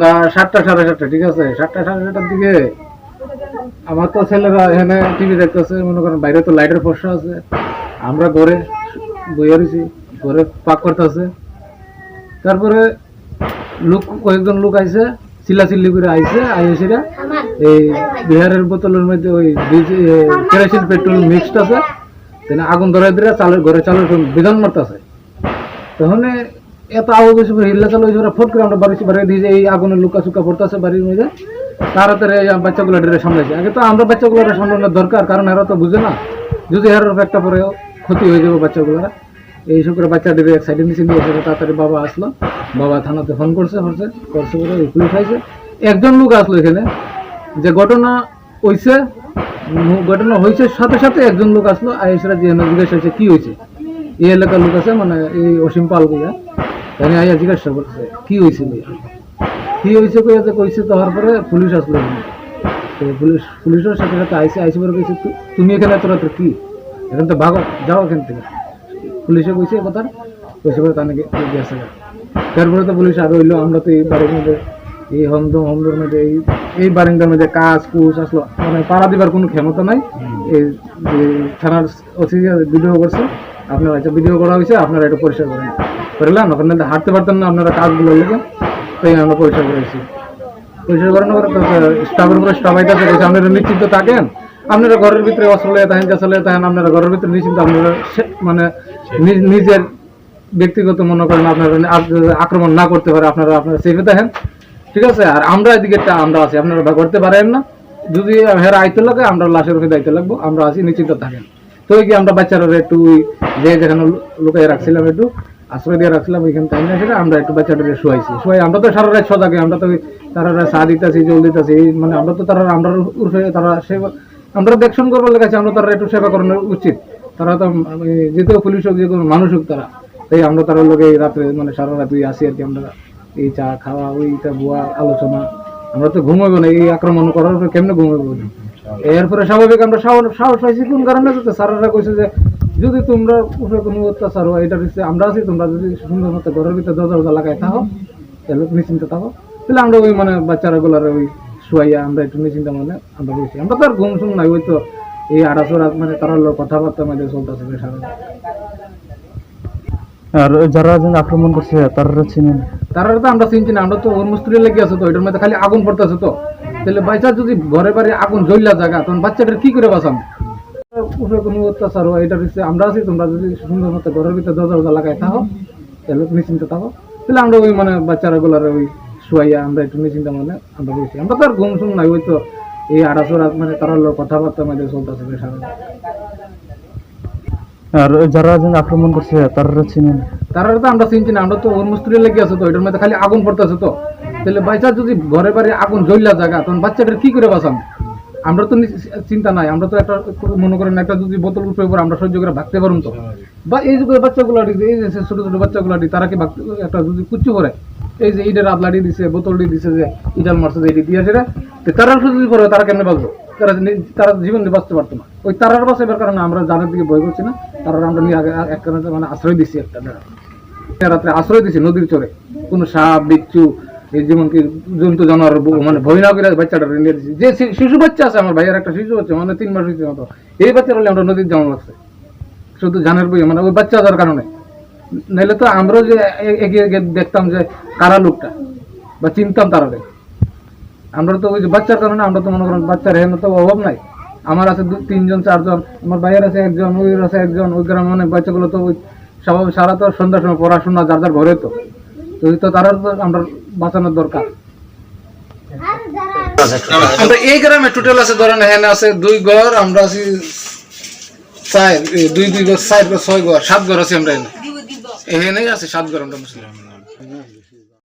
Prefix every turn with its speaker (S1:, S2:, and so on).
S1: সন্ধ্যা 7টা 7:30, ঠিক আছে? 7টা 7:30টার দিকে আমার তো ছেলেরা এখানে টিভি দেখতেছে, মনে করেন বাইরে তো লাইটের ফর্সা আছে, আমরা ঘরে বইয়া রয়েছি, ঘরে পাক করতেছে। তারপরে লোক কয়েকজন লোক আইছে, চিল্লাচিল্লি করে আইছে, আইসিরা এই বিহারের বোতলের মধ্যে ওই কেরোসিন পেট্রোল মিক্সড আছে, আগুন ধরাই দিয়ে চালের ঘরে চালের বিধান মারতেছে। তখন এত আওয়াজ হয়েছে, হিল্লা চালু হয়েছে, ওরা ফট করে আমরা বাড়ি দিয়ে এই আগুনের লুকা চুকা পড়তেছে বাড়ির মধ্যে। তাড়াতাড়ি বাচ্চাগুলো সামলাইছে। আগে তো আমরা বাচ্চাগুলো সামলানোর দরকার, কারণ এরা তো বুঝে না, যদি এর একটা পরে ক্ষতি হয়ে যাবে বাচ্চাগুলোরা। এইসব করে বাচ্চাদের এক সাইডে নিচে নিয়ে এসে তাড়াতাড়ি বাবা আসলো, বাবা থানাতে ফোন করছে করে পুলিশ আইছে। একজন লোক আসলো এখানে, যে ঘটনা হয়েছে সাথে সাথে একজন লোক আসলো, আইসরা জিজ্ঞাসা হয়েছে কি হয়েছে। এই এলাকার লোক আছে, মানে এই অসীম পাল কইয়া, তাই আইয়া জিজ্ঞাসা করছে কি হয়েছে কইছে। তো হওয়ার পরে পুলিশ আসলো, তো পুলিশের সাথে সাথে আইসি পরে কইছে তুমি এখানে তোরা তো কি এখন তো ভাগো, যাও এখান থেকে। পুলিশে কইছে কথা, কইছে করে তাকে গেছে। তারপরে তো পুলিশ আরো হইলো, আমরা তো এই বাড়ির মধ্যে এই হমদর মধ্যে এই বারিন্দার মধ্যে কাজ কুচ আসলো, মানে পাড়া দিবার কোনো ক্ষমতা নাই। এই থানার ওসি ভিডিও করছে, আপনারা ভিডিও করা হয়েছে, আপনারা এটা পরিষ্কার করেন করলাম, ওখানে হাঁটতে পারতেন না আপনারা কাজগুলো লেগে, তাই আমরা পরিষ্কার করেছি। পরিষ্কার করানোর পরে স্টাফের উপরে স্টাফ আইটাছে, আপনারা নিশ্চিন্ত থাকেন, আপনারা ঘরের ভিতরে অসলে থাকেন, গাছলে থাকেন, আপনারা ঘরের ভিতরে নিশ্চিন্ত, আপনারা মানে নিজের ব্যক্তিগত মনে করেন আপনারা আক্রমণ না করতে পারে, আপনারা সেফে থাকেন, ঠিক আছে? আর আমরা এদিকে আমরা আছি, আপনারা করতে পারেন না। যদি হেরা আইতে লাগে, আমরা লাশের উপরে দায়িত্ব লাগবো, আমরা আছি, নিশ্চিন্ত থাকেন। তো কি আমরা বাচ্চারা একটু যেখানে লুকাই রাখছিলাম, একটু আশ্রয় দিয়ে রাখছিলাম, ওইখানে তাই না, সেটা আমরা একটু বাচ্চাটাকে শোয়াই। আমরা তো সারা রাত সজাগে, আমরা তো তারা চা দিতেছি, জল দিতেছি, মানে আমরা তো তারা আমরা উর্ফে তারা সেবা, আমরা দেখশন করবার লেগেছে, আমরা তারা একটু সেবা করানো উচিত। তারা তো যেহেতু পুলিশ হোক, যে কোনো মানুষ হোক তারা, তাই আমরা তারা লোক এই রাত্রে মানে সারা রাত আসি আর কি। আমরা এই চা খাওয়া, ওইটা বুয়া আলোচনা, আমরা তো ঘুমাইবো না, এই আক্রমণ করার উপরে কেমনে ঘুমাইবো না। এরপরে স্বাভাবিক আমরা সাহস পাইছি কোন কারণে, স্যারেরা কইছে যে যদি তোমরা উপরে কোনো অত্যাচার হয়, এটা আমরা আছি, তোমরা যদি সুন্দর মতো ঘরের ভিতরে দরজা লাগাই থাকো, তাহলে নিশ্চিন্ত থাকো। তাহলে আমরা ওই মানে বাচ্চারা গুলার ওই শুয়াইয়া আমরা একটু নিশ্চিন্ত মানে আমরা বলছি। আমরা তো আর ঘুম শুম নাই, ওই তো এই আড়াচড়া মানে তারা কথাবার্তা মধ্যে চলতেছে সারা।
S2: আর যারা আক্রমণ করছে তারা চিনেন?
S1: তারা তো আমরা চিনছি না, আমরা তো ওর মিস্ত্রি লেগে আছে, তো ওইটার মধ্যে খালি আগুন পড়তেছে। তো তাহলে বাচ্চা যদি ঘরে বাড়ি আগুন জ্বললা জায়গা, তখন বাচ্চাটার কি করে বাঁচাম? উপরে কোনো অত্যাচার হয়, এটা আমরা আছি, তোমরা যদি সুন্দর মতো ঘরের ভিতরে দরজা লাগাই থাকো, তাহলে নিশ্চিন্ত থাকো। তাহলে আমরা ওই মানে বাচ্চারা গুলার ওই শুয়াইয়া আমরা একটু নিশ্চিন্ত মানে আমরা বলছি। আমরা তো আর ঘুম শুম নাই, ওই তো এই আড়াচড়া মানে তারা কথাবার্তা মধ্যে চলতেছে সারা।
S2: আর যারা আক্রমণ করছে তারা চিনেন?
S1: তারা তো আমরা চিনছি না, আমরা তো ওর মিস্ত্রি লেগে আছে, তো ওইটার মধ্যে খালি আগুন পড়তেছে। তো তাহলে বাচ্চা যদি ঘরে বাড়ি আগুন জ্বললা জায়গা, তখন বাচ্চাটার কি করে বাঁচাম? আমরা তো চিন্তা নাই, আমরা তো একটা মনে করেন একটা যদি বোতল উপরে উপর আমরা সহ্য করে ভাগতে পারুন। তো বা এই যে বাচ্চাগুলো এই যে ছোট ছোট বাচ্চাগুলো তারা কি একটা যদি কুচ্ছু করে, এই যে ইটের আদলাটি দিছে, বোতলটি দিছে, যে ইটাল মারছে, যে এটি দিয়ে সেটা, তারা যদি পড়ে তারা কেমনে বাঁচবো? তারা জীবন বাঁচতে পারতো না। ওই তারার বাঁচাবার কারণে আমরা জানের দিকে ভয় করছি না, তারা আমরা নিয়ে আগে এক কারণে মানে আশ্রয় দিচ্ছি, একটা রাত্রে আশ্রয় দিচ্ছি নদীর চরে। কোনো সাপ বিচ্ছু এই যেমন কি জন্তু জানোয়ার মানে ভয় না করে বাচ্চাটা নিয়ে দিচ্ছি। যে শিশু বাচ্চা আছে, আমার ভাইয়ের একটা শিশু হচ্ছে, মানে 3 মাস হয়েছে মতো, এই বাচ্চারা হলে আমরা নদীর জানো লাগছে, শুধু জানের বই মানে ওই বাচ্চা যাওয়ার কারণে। নাহলে তো আমরাও যে এগিয়ে দেখতাম যে কারা লোকটা, বা চিনতাম তারা। আমরা তো ওই যে বাচ্চার কারণে আমরা তো মনে করেন বাচ্চার হেন তো অভাব নাই। আমার আছে 3 জন 4 জন, আমার ভাইয়ের আছে 1 জন, ওই আছে 1 জন, ওই গ্রামে অনেক বাচ্চাগুলো তো ওই স্বাভাবিক সারা তো সন্ধ্যার সময় পড়াশোনা যার যার ঘরে, তো তারা তো আমরা বাঁচানোর দরকার। আমরা এই গ্রামে টোটাল আছে ধরেন এখানে আছে 2 ঘর, আমরা আছি 2 ঘর 4 ঘর 6 ঘর 7 ঘর আছে। আমরা এখানে আছে 7 ঘর আমরা মুসলিম।